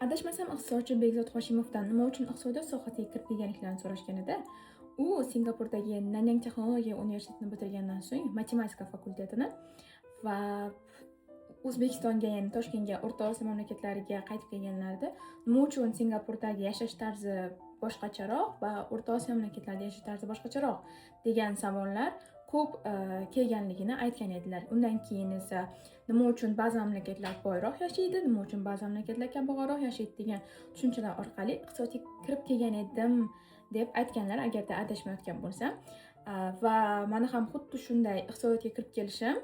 Adashmasam iqtisodchi Bekzod Hoshimovdan nima uchun iqtisodiyot sohasiga kirib kelganliklarini so'rashganida, u Singapurdagi Nanyang texnologiya universitetini bitirgandan so'ng matematika fakultetini va O'zbekistonga, ya'ni Toshkentga, O'rta Osiyo mamlakatlariga qaytib kelganlarida nima uchun Singapurdagi yashash tarzi boshqacharoq va O'rta Osiyo mamlakatlarida yashash tarzi boshqacharoq degan savollar ko'p kelganligini aytgan edilar. Undan keyin esa nima uchun ba'zi mamlakatlar boyroq yashaydi, nima uchun ba'zi mamlakatlar kambag'alroq yashaydi degan tushunchalar orqali iqtisodga kirib kelgan edim deb aytganlar, agarda adashmayotgan bo'lsam. Va meni ham xuddi shunday iqtisodiyotga kirib kelishim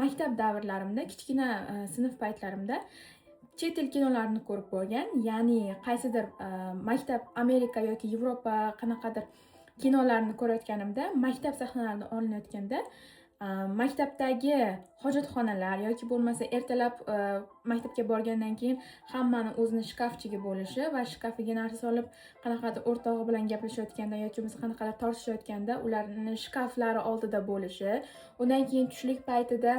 maktab davrlarimda, kichkina sinf paytlarimda chet el kinolarini ko'rib bo'lgan, ya'ni qaysidir maktab Amerika yoki Yevropa qanaqadir kinolarni ko'rayotganimda, maktab sahnalaridan olinayotganda maktabdagi hojatxonalar yoki bo'lmasa ertalab maktabga borgandan keyin hammani o'zini shkafchiga bo'lishi va shkafiga narsa solib qanaqadir o'rtog'i bilan gaplashayotganda yoki bo'lmasa qanaqadir tortishayotganda ularni shkaflari oldida bo'lishi, undan keyin tushlik paytida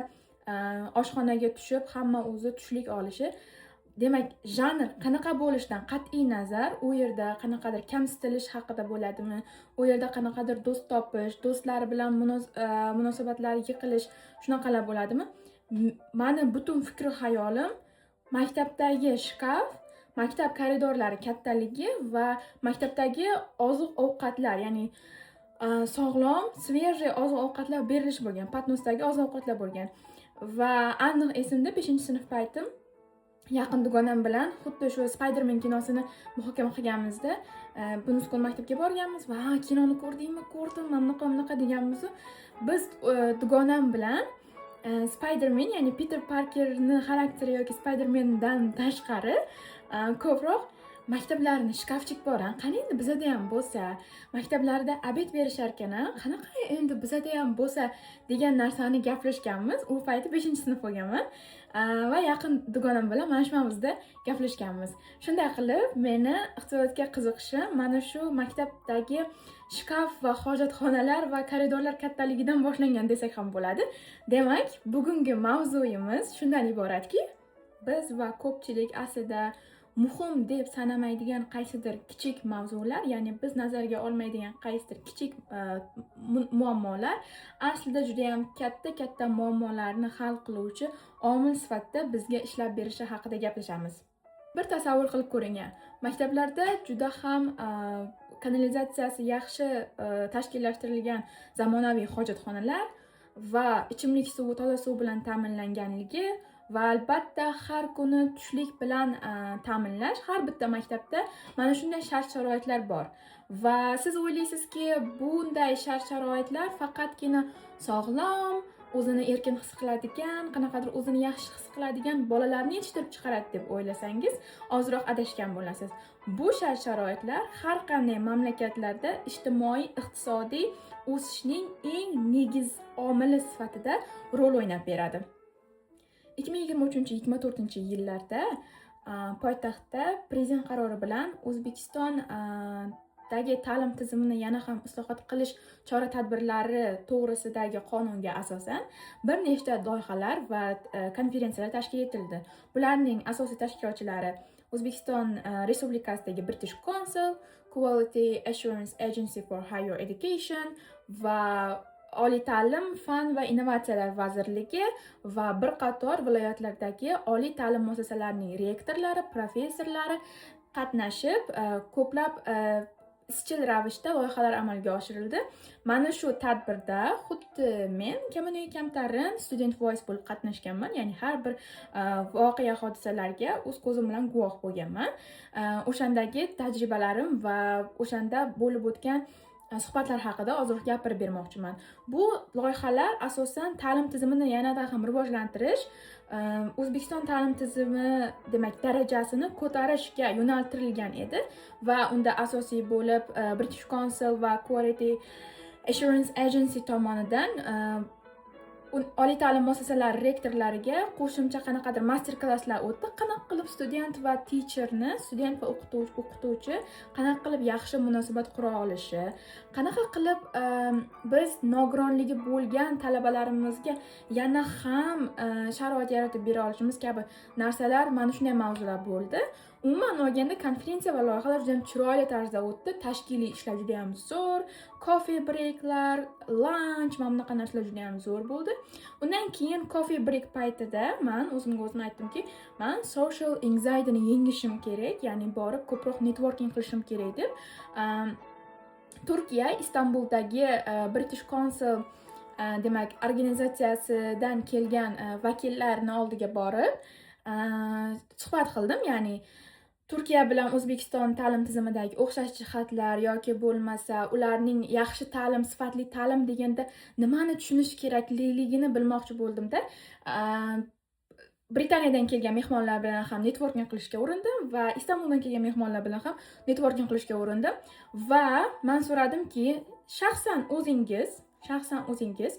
oshxonaga tushib hamma o'zi tushlik olishi. Demak, janr qanaqa bo'lishidan qat'iy nazar, u yerda qanaqadir kamsitilish haqida bo'ladimi, u yerda qanaqadir do'st topish, do'stlari bilan munosabatlari yiqilish, shunaqalar bo'ladimi? Meni butun fikr hayolim maktabdagi shkaf, maktab koridorlari kattaligi va maktabdagi oziq-ovqatlar, ya'ni sog'lom, svejiy oziq-ovqatlar berilish bo'lgan, patnosdagi oziq-ovqatlar bo'lgan. Va aniq esimda 5-sinf paytim yaqin dugonam bilan xuddi shu Spider-Man kinosini muhokama qilganimizda, Bunuskon maktabga borganmiz va kinoni ko'rdingmi? Ko'rdim, mana bunaqa deganmiz. Biz dugonam bilan Spider-Man, ya'ni Peter Parkerni xarakteri yoki Spider-Mandan tashqari ko'proq maktablarni shkafchik bor, qani endi bizada ham bo'lsa, maktablarda obed berishar ekan, qanaqa endi bizada ham bo'lsa degan narsani gaplashganmiz. U payti 5-sinf bo'lganman va yaqin dugonam bilan mana shunamizda gaplashganmiz. Shunday qilib, meni iqtisodiyotga qiziqishim mana shu maktabdagi shkaf va hojatxonalar va koridorlar kattaligidan boshlangan desak ham bo'ladi. Demak, bugungi mavzuyimiz shundan iboratki, biz va ko'pchilik aslida muhim deb sanamaydigan qaysidir kichik mavzular, ya'ni biz nazarga olmaydigan qaysidir kichik muammolar aslida juda ham katta muammolarni hal qiluvchi omil sifatida bizga ishlab berishi haqida gaplashamiz. Bir tasavvur qilib ko'ring. Maktablarda juda ham kanalizatsiyasi yaxshi tashkillashtirilgan zamonaviy hojatxonalar va ichimlik suvi, toza suv bilan ta'minlanganligi va albatta har kuni tushlik bilan ta'minlash. Har bitta maktabda mana shunday shart-sharoitlar bor. Va siz o'ylaysizki, bunday shart-sharoitlar faqatgina sog'lom, o'zini erkin his qiladigan, qanaqadir o'zini yaxshi his qiladigan bolalarni yetishtirib chiqaradi deb o'ylasangiz, ozroq adashgan bo'lasiz. Bu shart-sharoitlar har qanday mamlakatlarda ijtimoiy, iqtisodiy o'sishning eng negiz omili sifatida rol o'ynab beradi. 2023-2024 yillarda poytaxtda prezident qarori bilan O'zbekistondagi ta'lim tizimini yana ham islohot qilish chora-tadbirlari to'g'risidagi qonunga asosan bir nechta loyihalar va konferensiyalar tashkil etildi. Bularning asosiy tashkilotchilari O'zbekiston Respublikasidagi British Council, Quality Assurance Agency for Higher Education va Oliy ta'lim, fan va innovatsiyalar vazirligi va bir qator viloyatlardagi oliy ta'lim muassasalarining rektorlari, professorlari qatnashib, ko'plab izchil ravishda loyihalar amalga oshirildi. Mana shu tadbirda xuddi men kaminoy kamtarin Student Voice bo'lib qatnashganman, ya'ni har bir voqea hodisalarga o'z ko'zim bilan guvoh bo'lganman. O'shandagi tajribalarim va o'shanda bo'lib o'tgan suhbatlar haqida ozroq gapirib bermoqchiman. Bu loyihalar asosan ta'lim tizimini yanada ham rivojlantirish, O'zbekiston ta'lim tizimi demak darajasini ko'tarishga yo'naltirilgan edi va unda asosiy bo'lib British Council va Quality Assurance Agency tomonidan oliy ta'lim muassasalari rektorlariga qo'shimcha qanaqadir master-klasslar o'tdi. Qanaqa qilib student va o'qituvchi qanaqa qilib yaxshi munosabat qura olishi, qanaqa qilib biz nogironligi bo'lgan talabalarimizga yana ham sharoit yaratib bera olishimiz kabi narsalar mana shunday mavzular bo'ldi. umuman olganda konferensiya va loyihalar juda ham chiroyli tarzda o'tdi. Tashkiliy ishlar juda ham zo'r, coffee breaklar, lunch, mana bunaqa narsalar juda ham zo'r bo'ldi. Undan keyin coffee break paytida men o'zimga o'zim aytdimki, men social anxiety'ni yengishim kerak, ya'ni borib ko'proq networking qilishim kerak deb Turkiya Istanbuldagi British Council demak organizatsiyasidan kelgan vakillarni oldiga borib suhbat qildim. Ya'ni Turkiya bilan O'zbekiston ta'lim tizimidagi o'xshash jihatlar yoki bo'lmasa ularning yaxshi ta'lim, sifatli ta'lim deganda nimani tushunish kerakligini bilmoqchi bo'ldim-da. Britaniyadan kelgan mehmonlar bilan ham networking qilishga urindim va Istanbuldan kelgan mehmonlar bilan ham networking qilishga urindim va men so'radimki, shaxsan o'zingiz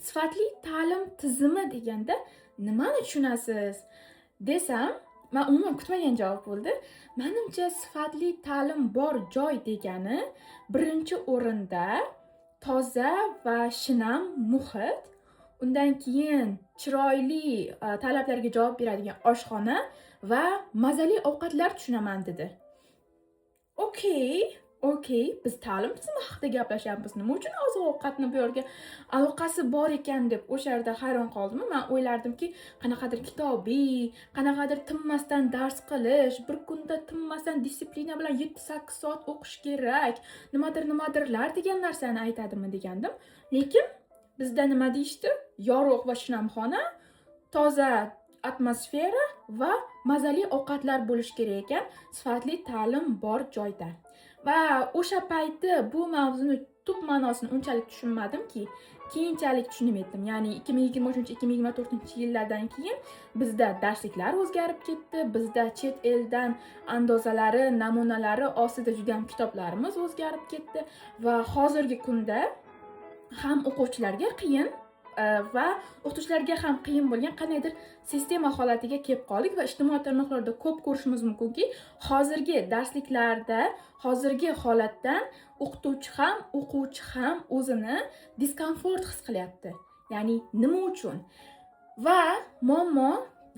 sifatli ta'lim tizimi deganda nimani tushunasiz desam, men umuman kutmagan javob bo'ldi. Menimcha sifatli ta'lim bor joy degani birinchi o'rinda toza va shinam muhit, undan keyin chiroyli talablarga javob beradigan oshxona va mazali ovqatlar tushunaman dedi. Okey, biz ta'lim tizimi haqida gaplashyapmiz. Nima uchun oziq-ovqatni bu yerga aloqasi bor ekan deb o'sha yerda hayron qoldim. Men o'ylardimki, qanaqadir kitobiy, qanaqadir tinmasdan dars qilish, bir kunda tinmasdan disiplina bilan 7-8 soat o'qish kerak, nimadirlar degan narsani aytadimi degandim. Lekin bizda nima deyishdi? Yorug' va shinamxona, toza atmosfera va mazali ovqatlar bo'lish kerak ekan, sifatli ta'lim bor joyda. Va o'sha payti bu mavzuni tub ma'nosini unchalik tushunmadimki, keyinchalik tushunib yetdim. Ya'ni 2023-2024-yillardan keyin bizda darsliklar o'zgarib ketdi, bizda chet eldan andozalari, namunalari ostida juda ham kitoblarimiz o'zgarib ketdi va hozirgi kunda ham o'quvchilarga qiyin va o'qituvchilarga ham qiyin bo'lgan qandaydir sistema holatiga kelib qoldik va ijtimoiy tarmoqlarda ko'p ko'rishimiz mumkinki, hozirgi darsliklarda, hozirgi holatdan o'quvchi ham o'zini diskomfort his qilyapti. Ya'ni nima uchun? Va muammo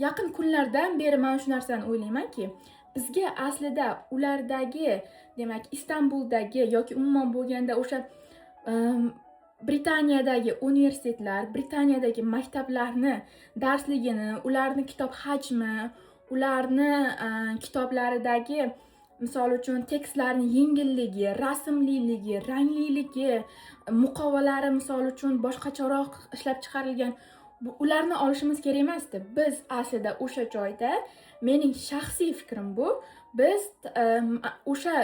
yaqin kunlardan beri men shu narsani o'ylaymanki, bizga aslida ulardagi, demak, Istanbuldagi yoki umuman bo'lganda o'sha Britaniyadagi universitetlar, Britaniyadagi maktablarni darsligini, ularni kitob hajmi, ularni kitoblaridagi misol uchun tekstlarning yengilligi, rasmliligi, rangliligi, muqovalari misol uchun boshqacharoq ishlab chiqarilgan, ularni olishimiz kerak emasdi. Biz aslida o'sha joyda, mening shaxsiy fikrim bu, biz o'sha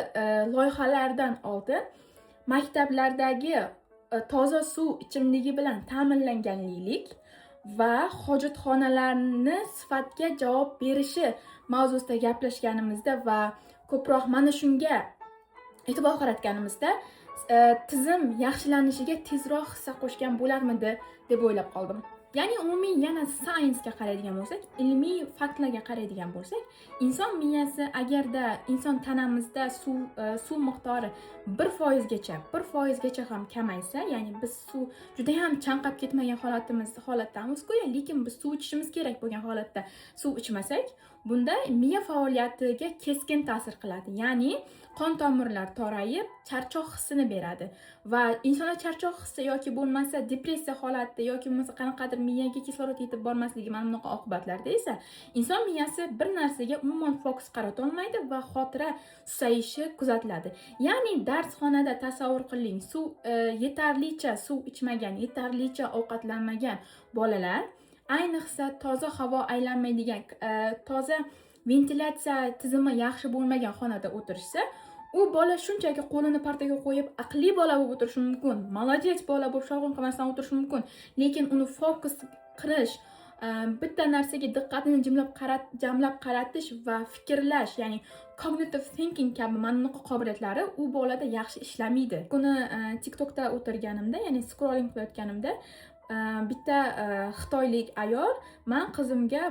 loyihalardan oldin maktablardagi toza suv ichimligi bilan ta'minlanganlik va hojatxonalarni sifatga javob berishi mavzusida gaplashganimizda va ko'proq mana shunga e'tibor qaratganimizda tizim yaxshilanishiga tezroq hissa qo'shgan bo'larmidi deb o'ylab qoldim. Ya'ni umumiy yana science-ga qaraydigan bo'lsak, ilmiy faktlarga qaraydigan bo'lsak, inson miyasi agarda inson tanamizda suv miqdori 1% ham kamaysa, ya'ni biz suv juda ham chanqab ketmagan holatdamiz-ku, lekin biz suv ichishimiz kerak bo'lgan holatda suv ichmasak, bunda miya faoliyatiga keskin ta'sir qiladi. Ya'ni qon tomirlar torayib, charchoq hissini beradi va insonda charchoq hissi yoki bo'lmasa depressiya holati yoki bo'lmasa qanaqadir miyaga kislorod yetib bormasligi mana bunaqa oqibatlarda esa inson miyasi bir narsaga umuman fokus qarata olmaydi va xotira susayishi kuzatiladi. Ya'ni darsxonada tasavvur qiling, yetarlicha suv ichmagan, yetarlicha ovqatlanmagan bolalar, ayniqsa toza havo aylanmaydigan, toza ventilyatsiya tizimi yaxshi bo'lmagan xonada o'tirishsa, u bola shunchaki qo'lini partaga qo'yib aqli bola bo'lib o'tirishi mumkin, молодец bola bo'lib shovqin qilmasdan o'tirishi mumkin, lekin uni fokus qilish, bitta narsaga diqqatini jamlab qaratish va fikrlash, ya'ni cognitive thinking kabi mana bunaqa qobiliyatlari u bolada yaxshi ishlamaydi. Buni TikTokda o'tirganimda, ya'ni scrolling qilayotganimda bitta xitoylik ayol men qizimga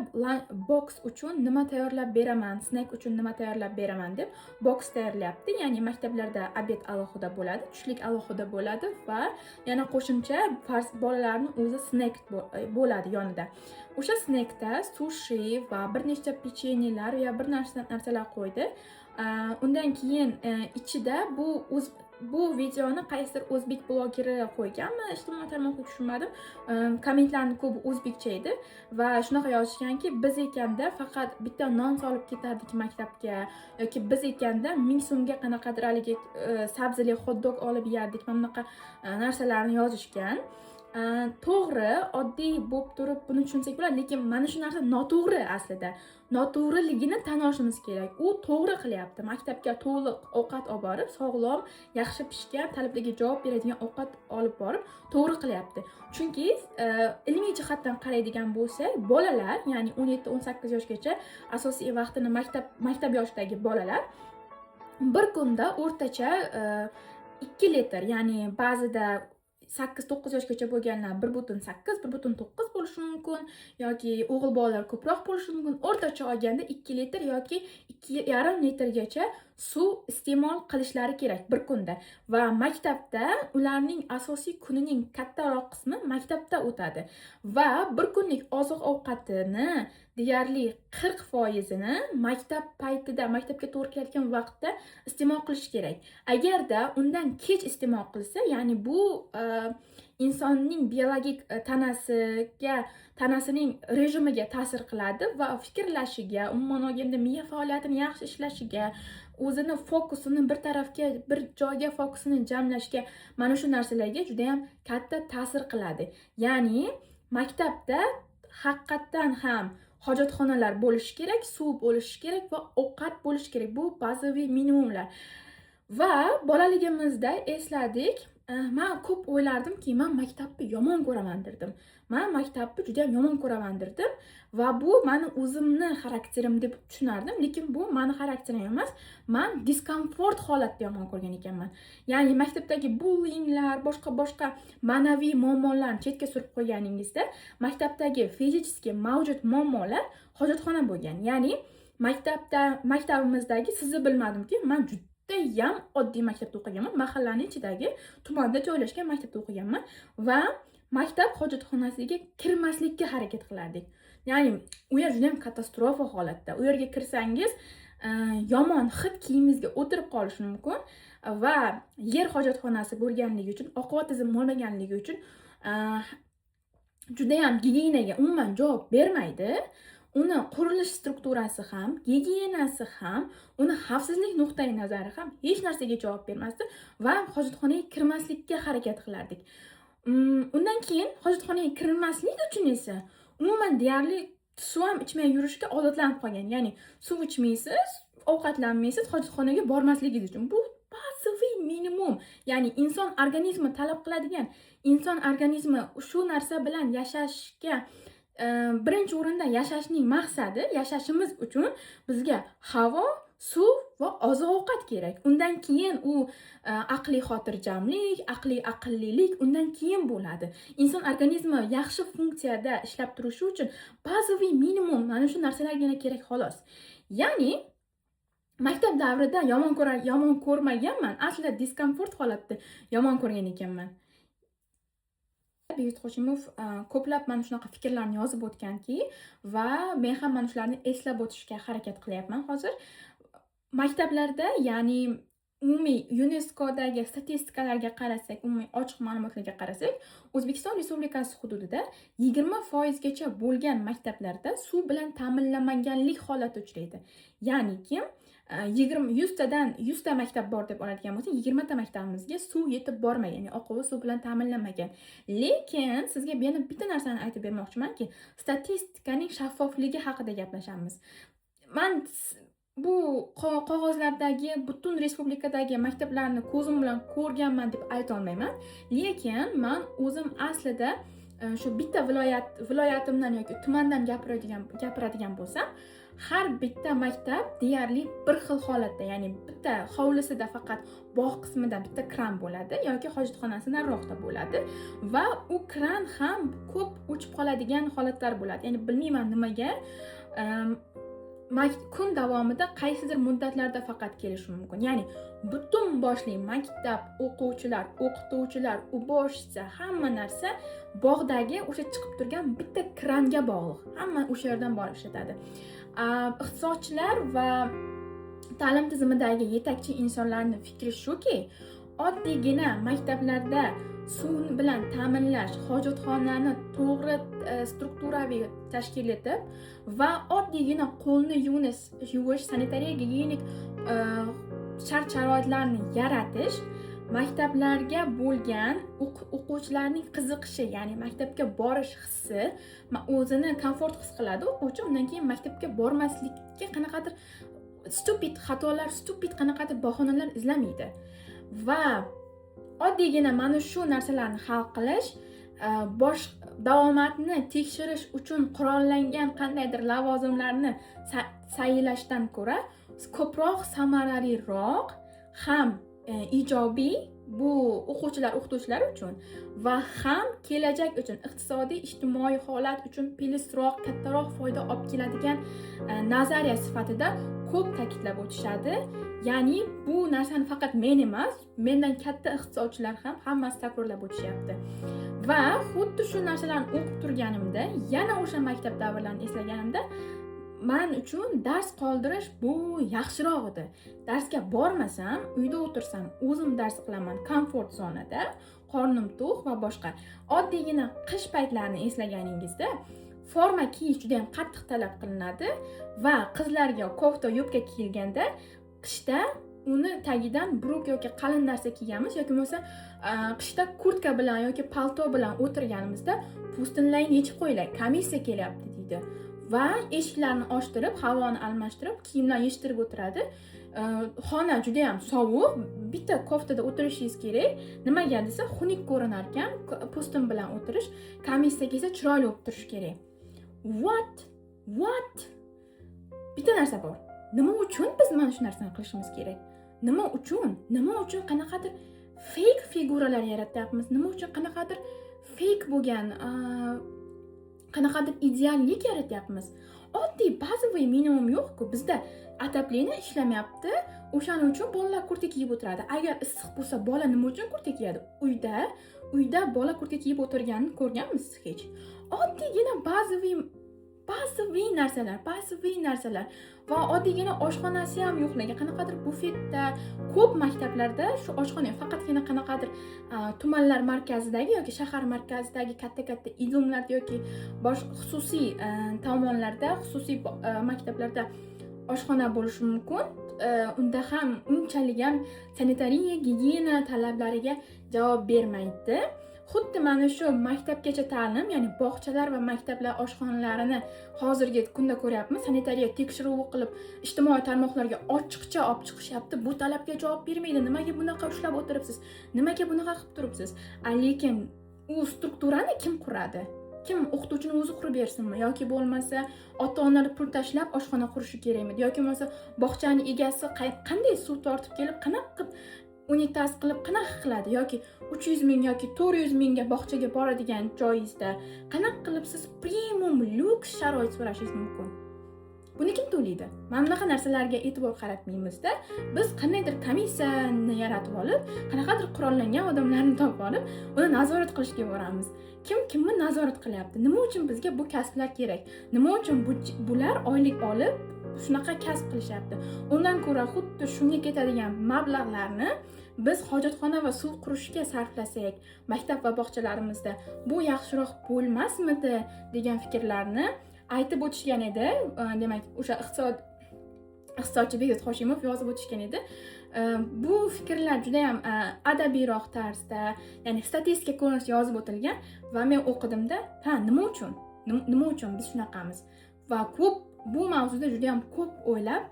box uchun nima tayyorlab beraman, snack uchun nima tayyorlab beraman deb box tayyorlayapti. Ya'ni maktablarda obed alohida bo'ladi, tushlik alohida bo'ladi va yana qo'shimcha bolalarning o'zi snack bo'ladi yonida. o'sha snackda sushi va bir nechta pechenyelar va bir narsalar qo'ydi. Undan keyin ichida bu videoni qaysidir o'zbek blogeri qo'yganmi, ijtimoiy tarmoqqa tushunmadim. Kommentlarni ko'pi o'zbekcha edi va shunaqa yozishganki, biz ekanda faqat bitta non solib ketardik maktabga yoki biz ekanda 1000 so'mga qanaqadir haligi sabzili hot-dog olib yerdik. Mana bunaqa narsalarni yozishgan. To'g'ri, oddiy bo'lib turib buni tushunsak bo'ladi, lekin mana shu narsa noto'g'ri aslida. Noto'g'riligini tan olishimiz kerak. U to'g'ri qilyapti. Maktabga to'liq ovqat olib borib, sog'lom, yaxshi pishgan, talablarga javob beradigan ovqat olib borib, to'g'ri qilyapti. Chunki ilmiy jihatdan qaraydigan bo'lsak, bolalar, ya'ni 17-18 yoshgacha asosiy vaqtini maktab yoshidagi bolalar bir kunda o'rtacha 2 litr, ya'ni ba'zida 8-9 yoshgacha bo'lganlar 1,8, 1,9 bo'lishi mumkin yoki o'g'il bolalar ko'proq bo'lishi mumkin. O'rtacha olganda 2 litr yoki 2,5 litrgacha suv iste'mol qilishlari kerak bir kunda. Va maktabda ularning asosiy kunining kattaroq qismi maktabda o'tadi va bir kunlik oziq-ovqatini deyarli 40%ni maktab paytida, maktabga to'g'ri kelayotgan vaqtda iste'mol qilish kerak. Agarda undan kech iste'mol qilsa, ya'ni bu insonning biologik tanasining rejimiga ta'sir qiladi va fikrlashiga, umuman olganda miya faoliyatini yaxshi ishlashiga, o'zini fokusini bir tarafga, bir joyga fokusini jamlashga, mana shu narsalarga juda ham katta ta'sir qiladi. Ya'ni maktabda haqiqatan ham hojatxonalar bo'lishi kerak, suv bo'lishi kerak va ovqat bo'lishi kerak. Bu bazaviy minimumlar. Va bolaligimizda esladik, men ko'p o'ylardimki, men maktabni yomon ko'raman derdim. Men maktabni juda ham yomon ko'raman derdim va bu meni o'zimni xarakterim deb tushunardim, lekin bu meni xarakterim emas. Men diskomfort holatda yomon ko'rgan ekanman. Ya'ni maktabdagi bullinglar, boshqa ma'naviy muammolarni chetga surib qo'yganingizda, maktabdagi fizически mavjud muammolar hojatxona bo'lgan. Ya'ni maktabimizdagi, sizni bilmadimki, men judayam oddiy maktabda o'qiganman. Mahallaning ichidagi tumanda joylashgan maktabda o'qiganman va maktab hojatxonasiga kirmaslikka harakat qilardik. Ya'ni u yer juda ham katastrofa holatda. U yerga kirsangiz yomon hid kiyimingizga o'tirib qolishi mumkin va yer hojatxonasi bo'lganligi uchun, oqova tizim bo'lmaganligi uchun juda ham gigiyenaga umuman javob bermaydi. Uni qurilish strukturasi ham, gigiyenasi ham, uni xavfsizlik nuqtai nazari ham hech narsaga javob bermasdi va hojatxonaga kirmaslikka harakat qilardik. Undan keyin hojatxonaga kirmaslik uchun esa umuman deyarli suv ham ichmay yurishga odatlanib qolgan. Ya'ni suv ichmaysiz, ovqatlanmaysiz, hojatxonaga bormasligingiz uchun. Bu bazaviy minimum. Ya'ni inson organizmi talab qiladigan, inson organizmi shu narsa bilan yashashga birinchi o'rinda yashashning maqsadi, yashashimiz uchun bizga havo, suv va oziq-ovqat kerak. Undan keyin u aqliy xotirjamlik, aqllilik undan keyin bo'ladi. Inson organizmi yaxshi funksiyada ishlab turishi uchun bazaviy minimum mana shu narsalargina kerak xolos. Ya'ni maktab davrida yomon ko'rmaganman, aslida diskomfort holatda yomon ko'rgan ekanman. Begut Hoshimov ko'plab mana shunaqa fikrlarni yozib o'tganki va men ham mana shularni eslab o'tishga harakat qilyapman hozir. Maktablarda, ya'ni umumiy UNESCOdagi statistikalarga qarasak, umumiy ochiq ma'lumotlarga qarasak, O'zbekiston Respublikasi hududida 20% gacha bo'lgan maktablarda suv bilan ta'minlanmaganlik holati uchraydi. Ya'ni kim 100 ta maktab bor deb oladigan bo'lsa, 20 ta maktabimizga suv yetib bormagan, ya'ni oqova suv bilan ta'minlanmagan. Lekin sizga yana bitta narsani aytib bermoqchimanki, statistikaning shaffofligi haqida gaplashamiz. Men bu qog'ozlardagi butun respublikadagi maktablarni ko'zim bilan ko'rganman deb ayta olmayman, lekin men o'zim aslida shu bitta viloyatimdan yoki tumandan gapiradigan bo'lsam, har bitta maktab deyarli bir xil holatda, ya'ni bitta hovlisida faqat bog' qismida bitta kran bo'ladi yoki hojatxonasi nariroqda bo'ladi va u kran ham ko'p o'chib qoladigan holatlar bo'ladi. Ya'ni bilmayman nimaga. kun davomida qaysidir muddatlarda faqat kelishi mumkin. Ya'ni butun boshli maktab, o'quvchilar, o'qituvchilar, ubojsiz hamma narsa bog'dagi o'sha chiqib turgan bitta kranga bog'liq. Hamma o'sha yerdan borib ishlatadi. Iqtisodchilar va ta'lim tizimidagi yetakchi insonlarning fikri shuki, oddiygina maktablarda suv bilan ta'minlash, hojatxonani to'g'ri strukturaviy tashkil etib va oddiygina qo'lni yuvish, sanitariya gigiyenik shart-sharoitlarni yaratish maktablarga bo'lgan o'quvchilarning qiziqishi, ya'ni maktabga borish hissi, o'zini komfort his qiladi o'quvchi, undan keyin maktabga bormaslikka qanaqadir stupid qanaqadir bahonalar izlamaydi. Va oddiygina mana shu narsalarni hal qilish, davomatni tekshirish uchun qurollangan qandaydir lavozimlarni sayilashdan ko'ra ko'proq samaraliroq, ham ijobiy bu o'quvchilar uchun va ham kelajak uchun, iqtisodiy, ijtimoiy holat uchun plusroq, kattaroq foyda olib keladigan nazariya sifatida ko'p ta'kidlab o'tishadi. Ya'ni bu narsani faqat men emas, mendan katta iqtisodchilar ham hammasi takrorlab o'tishyapti. Va xuddi shu narsalarni o'qib turganimda, yana o'sha maktab davrlarini eslaganimda, men uchun dars qoldirish bu yaxshiroq edi. Darsga bormasam, uyda o'tirsam, o'zim dars qilaman, komfort zonada, qornim to'q va boshqa. Oddiygina qish paytlarini eslaganingizda forma kiyish juda ham qattiq talab qilinadi va qizlarga kofta, yubka kiyilganda qishda uni tagidan bruk yoki qalin narsa kiyamiz yoki bo'lmasa qishda kurtka bilan yoki palto bilan o'tirganimizda pustinlayni yechib qo'yinglar, komissiya kelyapti deydi. Va eshiklarni ochtirib, havoni almashtirib, kiyimlarni yechtirib o'tiradi. Xona juda ham sovuq, bitta koftada o'tirishingiz kerak. Nimaga desa, xunuk ko'rinar ekan, pustin bilan o'tirish, komissiya kelsa chiroyli bo'lib turish kerak. What? Bitta narsa bor. Nima uchun biz mana shu narsani qilishimiz kerak? Nima uchun qanaqadir fake figuralar yaratyapmiz? Nima uchun qanaqadir fake bo'lgan qanaqadir ideallik yaratyapmiz? Oddiy bazaviy minimum yo'q-ku. Bizda отопление ishlamayapti. O'shaning uchun bolalar kurtka kiyib o'tiradi. Agar issiq bo'lsa, bola nima uchun kurtka kiyadi? Uyda bola kurtka kiyib o'tirganini ko'rganmisiz hech? Oddiygina bazaviy narsalar va oddiygina oshxonasi ham yo'qligi, qanaqadir bufetda, ko'p maktablarda shu oshxona faqatgina qanaqadir tumanlar markazidagi yoki shahar markazidagi katta idumlarda yoki boshqa xususiy tomonlarda, xususiy maktablarda oshxona bo'lishi mumkin. Unda ham unchalik ham sanitariya, gigiyena talablariga javob bermaydi. Xuddi mana shu maktabgacha ta'lim, ya'ni bog'chalar va maktablar oshxonalarini hozirgi kunda ko'ryapmiz. Sanitariya tekshiruvi qilib, ijtimoiy tarmoqlarga ochiqcha olib chiqishyapti. Bu talabga javob bermaydi. Nimaga bunaqa ushlab o'tiribsiz? Nimaga bunaqa qilib turibsiz? Lekin u strukturani kim quradi? Kim o'qituvchini o'zi qurib bersinmi yoki bo'lmasa ota-onalar pul tashlab oshxona qurishi kerakmi? Yoki bo'lmasa bog'chani egasi qanday suv tortib kelib, qanaqa qilib unitaz qilib qanaqa qiladi yoki 300 ming yoki 400 mingga bog'chaga boradigan joyingizda qanaqa qilib siz premium lyuks sharoit so'rashingiz mumkin? Buni kim to'laydi? Mana bunaqa narsalarga e'tibor qaratmaymizda. Biz qandaydir komissiyani yaratib olib, qanaqadir qurollangan odamlarni topib olib, uni nazorat qilishga boramiz. Kimni nazorat qilyapti? Nima uchun bizga bu kasblar kerak? Nima uchun bular oylik olib shunaqa kasb qilishyapti? Undan ko'ra xuddi shunga ketadigan mablag'larni biz hojatxona va suv qurishga sarflasak, maktab va bog'chalarimizda bu yaxshiroq bo'lmasmidi degan fikrlarni aytib o'tishgan edi. Demak, o'sha iqtisodchi Behzod Hoshimov yozib o'tishgan edi. Bu fikrlar juda ham adabiyroq tarzda, ya'ni statistika ko'rinishida yozib o'tilgan va men o'qidimda, nima uchun biz shunaqamiz? Va ko'p bu mavzuda juda ham ko'p o'ylab,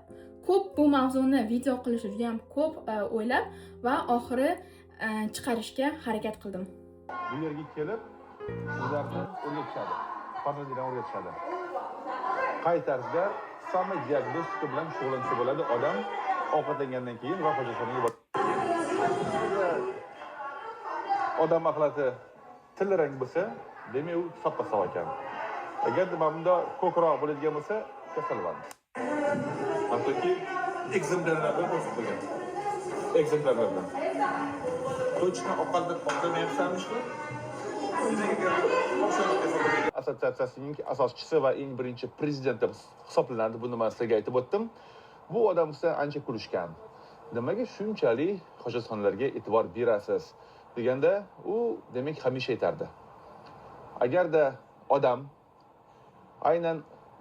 bu mavzuni video qilishni juda ham ko'p o'ylab va oxiri chiqarishga harakat qildim. Bu yerga kelib, ularni o'rgatishadi. Farzandlarni o'rgatishadi. Qay tarzda samimiy diagnostika bilan shug'ullansa bo'ladi odam ovqatlangandan keyin va hojatxonaga boradi. Odam axlati tilrang bo'lsa, demak u soppa-sog' ekan. Agar mana bunda ko'kroq bo'ladigan bo'lsa, kasallanadi. Hattoki ekzemplyarlarda bosib qo'ygan. Ekzemplyarlarda. Точно oqlamayapsanmi? Assotsiatsiyasining asoschisi va eng birinchi prezidenti hisoblanadi. Buni men sizga aytib o'tdim. Bu odam esa ancha kulishgan. Nimaga shunchalik hojatxonalarga e'tibor berasiz deganda, u demak hamisha aytardi. Agarda odam aynan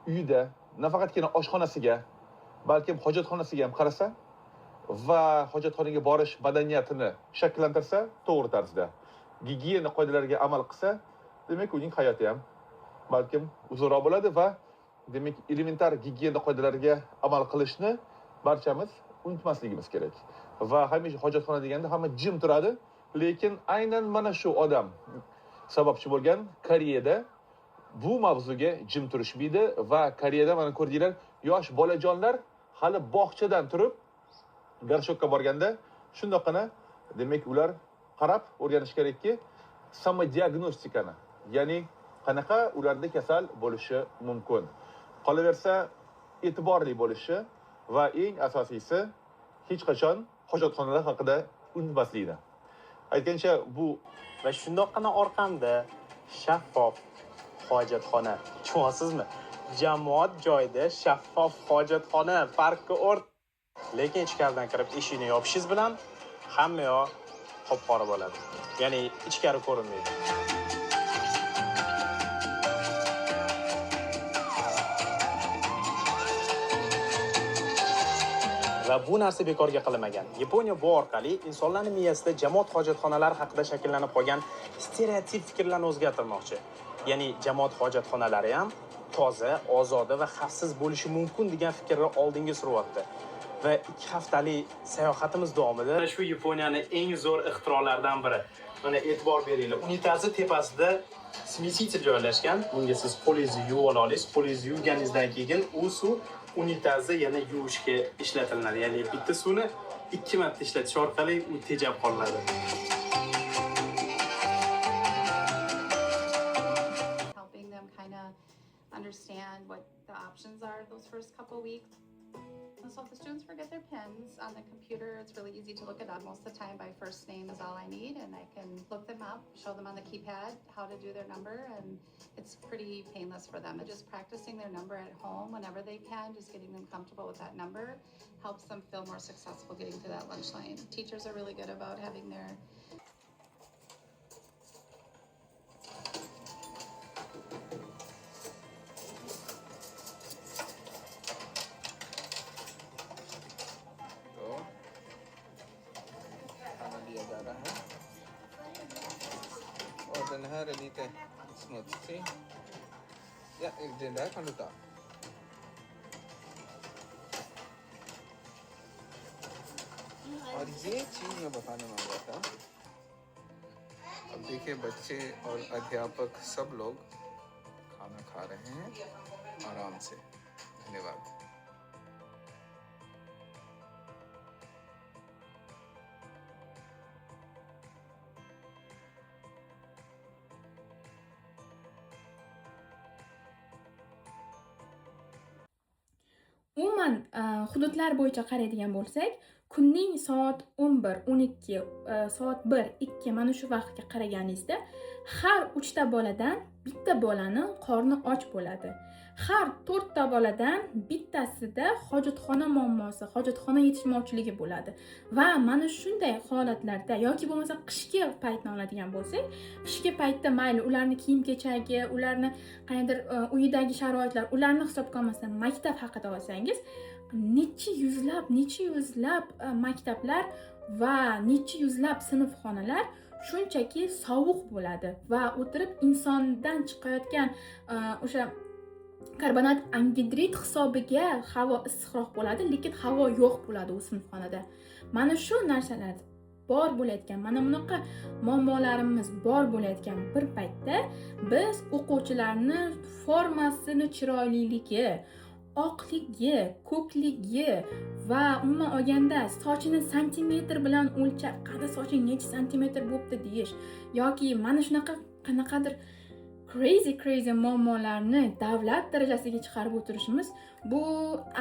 uyida nafaqatgina oshxonasiga, balkim hojatxonasiga ham qarasa va hojatxonaga borish madaniyatini shakllantirsa, to'g'ri tarzda gigiyena qoidalariga amal qilsa, demak uning hayoti ham balkim uzunroq bo'ladi va demak elementar gigiyena qoidalariga amal qilishni barchamiz unutmasligimiz kerak. Va hamisha hojatxona deganda hamma jim turadi, lekin aynan mana shu odam sababchi bo'lgan Koreyada bu mavzuga jim turishmaydi va Koreyada mana ko'rdinglar, yosh bolajonlar hali bog'chadan turib garshokka borganda shundoqqina demak ular qarab o'rganish kerakki, samodiagnostikani, ya'ni qanaqa ularda kasal bo'lishi mumkin. Qolaversa e'tiborli bo'lishi va eng asosiysi hech qachon hojatxonalar haqida unutmaslikda. Aytgancha bu va shundoqqina orqamda shaffof hojatxona. Tushunasizmi? Jamoat joyida shaffof hojatxona farqi lekin ichkaridan kirib eshikni yopishingiz bilan hamma yoq qop-qora bo'ladi. Ya'ni ichkari ko'rinmaydi. Va bu narsa bekorga qilinmagan. Yaponiya bu orqali insonlarning miyasida jamoat hojatxonalari haqida shakllanib qolgan stereotip fikrlarni o'zgartirmoqchi. Ya'ni jamoat hojatxonalari ham toza, ozoda va xavfsiz bo'lishi mumkin degan fikrni oldinga suryapti. Va 2 haftalik sayohatimiz davomida shu Yaponiyaning eng zo'r ixtirolaridan biri. Mana e'tibor beringlar. Unitazi tepasida smesitel joylashgan. Bunga siz qo'lingizni yuvib olasiz. Qo'lingizni yuvganingizdan keyin u suv unitazni yana yuvishga ishlatiladi. Ya'ni bitta suvni 2 marta ishlatish orqali u tejab qoladi. Helping them kind of understand what the options are those first couple weeks. And so if the students forget their pins on the computer, it's really easy to look it up. Most of the time by first name is all I need, and I can look them up, show them on the keypad how to do their number, and it's pretty painless for them. And just practicing their number at home whenever they can, just getting them comfortable with that number, helps them feel more successful getting to that lunch line. Teachers are really good about having their den här är lite smutsig. Ja, den där kan du ta. और ये चीज मैं बताने वाला था. अब देखिए बच्चे और अध्यापक सब लोग खाना खा रहे हैं आराम से. धन्यवाद. Umuman hududlar bo'yicha qaraydigan bo'lsak, kunning soat 11, 12, soat 1, 2 mana shu vaqtga qaraganingizda har 3 ta boladan bitta bolani qorni och bo'ladi. Har 4 ta boladan bittasida hojatxona muammosi, hojatxona yetishmovchiligi bo'ladi. Va mana shunday holatlarda yoki bo'lmasa qishki paytni oladigan bo'lsak, qishki paytda mayli ularni kiyim-kechagi, ularni qanday uyidagi sharoitlar, ularni hisobga olmasdan maktab haqida olsangiz, necha yuzlab maktablar va necha yuzlab sinfxonalar shunchaki sovuq bo'ladi va o'tirib insondan chiqayotgan o'sha karbonat angidrid hisobiga havo issiqroq bo'ladi, lekin havo yo'q bo'ladi u sinfxonada. Mana shu narsalar bor bo'layotgan, mana bunaqa muammolarimiz bor bo'layotgan bir paytda biz o'quvchilarni formasini chiroyliligi, oqligi, ko'kligi va umuman olganda sochini santimetr bilan o'lchab, qada soching necha santimetr bo'pti deyish yoki mana shunaqa qanaqadir crazy muammolarni davlat darajasiga chiqarib o'tirishimiz bu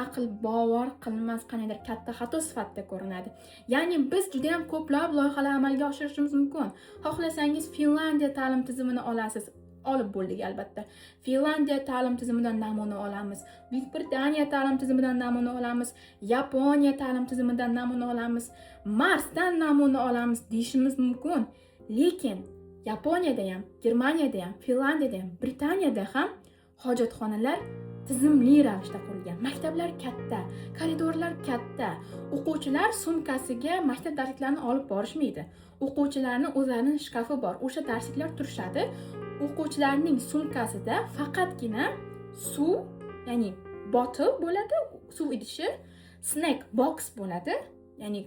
aql bovar qilmas qanaqadir katta xato sifatida ko'rinadi. Ya'ni biz juda ham ko'plab loyihalar amalga oshirishimiz mumkin. Xohlasangiz Finlandiya ta'lim tizimini olasiz. Olib bo'ldik albatta. Finlandiya ta'lim tizimidan namuna olamiz. Buyuk Britaniya ta'lim tizimidan namuna olamiz. Yaponiya ta'lim tizimidan namuna olamiz. Marsdan namuna olamiz deyishimiz mumkin. Lekin Yaponiyada ham, Germaniyada ham, Finlandiyada ham, Britaniyada ham hojatxonalar tizimli ravishda qurilgan. Maktablar katta, koridorlar katta. O'quvchilar sumkasiga maktab darsliklarini olib borishmaydi. O'quvchilarning o'zlarining shkafi bor. O'sha darsliklar turishadi. O'quvchilarning sumkasida faqatgina suv, ya'ni bottle bo'ladi, suv idishi, snack box bo'ladi. Ya'ni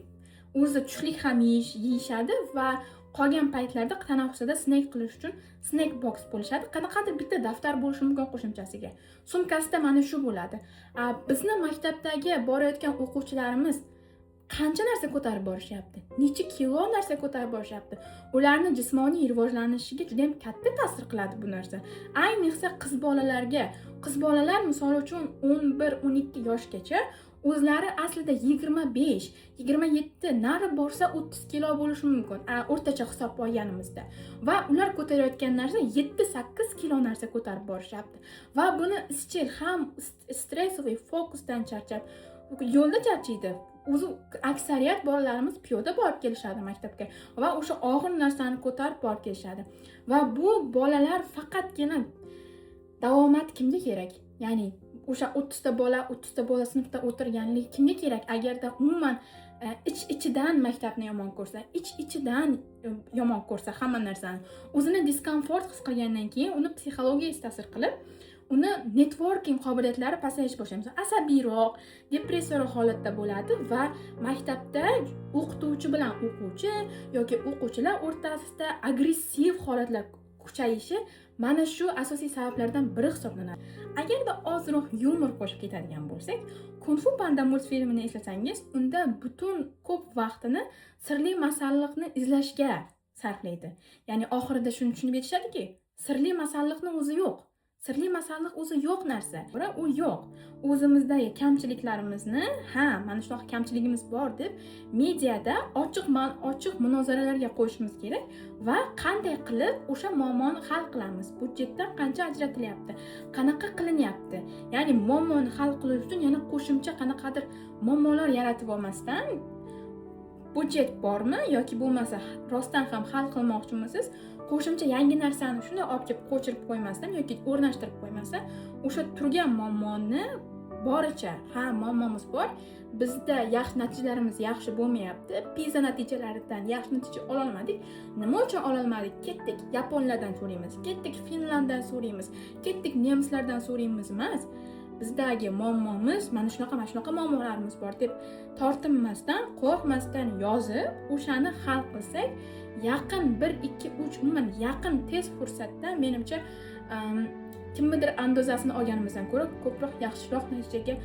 o'zi tushlik ham yeyishadi va qolgan paytlarda tanaffusda snack qilish uchun snack box bo'lishadi. Qanaqadir bitta daftar bo'lishi mumkin qo'shimchasiga. Sumkasida mana shu bo'ladi. Bizni maktabdagi borayotgan o'quvchilarimiz qancha narsa ko'tarib borishyapti? Necha kilo narsa ko'tarib borishyapti? Ularning jismoniy rivojlanishiga juda ham katta ta'sir qiladi bu narsa. Ayniqsa qiz bolalarga. Qiz bolalar misol uchun 11-12 yoshgacha o'zlari aslida 25, 27 nari borsa 30 kilo bo'lishi mumkin. O'rtacha hisob olganimizda. Va ular ko'tarayotgan narsa 7-8 kilo narsa ko'tarib borishyapti. Va buni izchil ham stressli fokusdan charchab, yo'lda charchaydi. O'zi aksariyat bolalarimiz piyoda borib kelishadi maktabga va o'sha og'ir narsani ko'tarib borib kelishadi. Va bu bolalar faqatgina davomat kimga kerak? Ya'ni o'sha 30 ta bola sinfda o'tirganlik kimga kerak? Agarda umuman ichidan maktabni yomon ko'rsa, ichidan yomon ko'rsa hamma narsani, o'zini diskomfort his qilgandan keyin uni psixologiyasiga ta'sir qilib, uni networking qobiliyatlari pasayish boshlaymiz. Asabiyroq, depressiyaroq holatda bo'ladi va maktabda o'qituvchi bilan o'quvchi yoki o'quvchilar o'rtasida agressiv holatlar kuchayishi mana shu asosiy sabablardan biri hisoblanadi. Agarda ozroq yumor qo'shib ketadigan bo'lsak, Kung Fu Panda multfilmini eslasangiz, unda butun ko'p vaqtini sirli masalliqni izlashga sarflaydi. Ya'ni oxirida shuni tushunib yetishadiki, sirli masalliqning o'zi yo'q. Sirli masalliq o'zi yo'q narsa. U yo'q. O'zimizdagi kamchiliklarimizni, mana shunaqa kamchiligimiz bor deb mediada ochiq munozaralarga qo'yishimiz kerak va qanday qilib o'sha muammoni hal qilamiz? Budjetdan qancha ajratilyapti? Qanaqa qilinyapti? Ya'ni muammoni hal qilish uchun yana qo'shimcha qanaqadir muammolar yaratib olmasdan budjet bormi yoki bo'lmasa rostdan ham hal qilmoqchimisiz? Qo'shimcha yangi narsani shunday olib kelib qo'shirib qo'ymasdan yoki o'rnashtirib qo'ymasdan o'sha turgan muammoni boricha, muammomiz bor, bizda yaxshi natijalarimiz yaxshi bo'lmayapti, PISA natijalaridan yaxshi natija ola olmadik. Nima uchun ola olmadik? Ketdik yaponlardan so'raymiz, ketdik finlanddan so'raymiz, ketdik nemislardan so'raymiz emas. Bizdagi muammomiz mana shunaqa muammolarimiz bor deb tortinmasdan, qo'rqmasdan yozib, o'shani hal qilsak, yaqin 1-2-3 umuman yaqin tez fursatda menimcha kimnidir andozasini olganimizdan ko'ra ko'proq yaxshiroq natijaga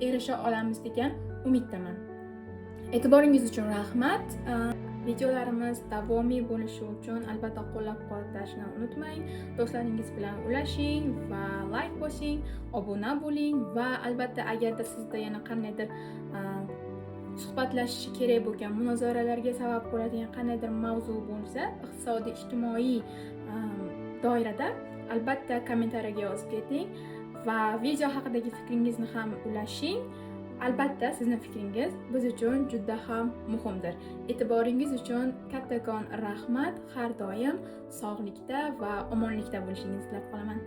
erisha olamiz degan umiddaman. E'tiboringiz uchun rahmat. Videolarimiz davomiy bo'lishi uchun albatta qo'llab-quvvatlashni unutmang. Do'stlaringiz bilan ulashing va like bosing, obuna bo'ling va albatta agarda sizda yana qandaydir suhbatlashish kerak bo'lgan munozaralarga sabab bo'ladigan qandaydir mavzu bo'lsa, iqtisodiy, ijtimoiy doirada albatta kommentariyaga yozib keting va video haqidagi fikringizni ham ulashing. Albatta sizning fikringiz biz uchun juda ham muhimdir. E'tiboringiz uchun kattakon rahmat. Har doim sog'likda va omonlikda bo'lishingizni tilab qolaman.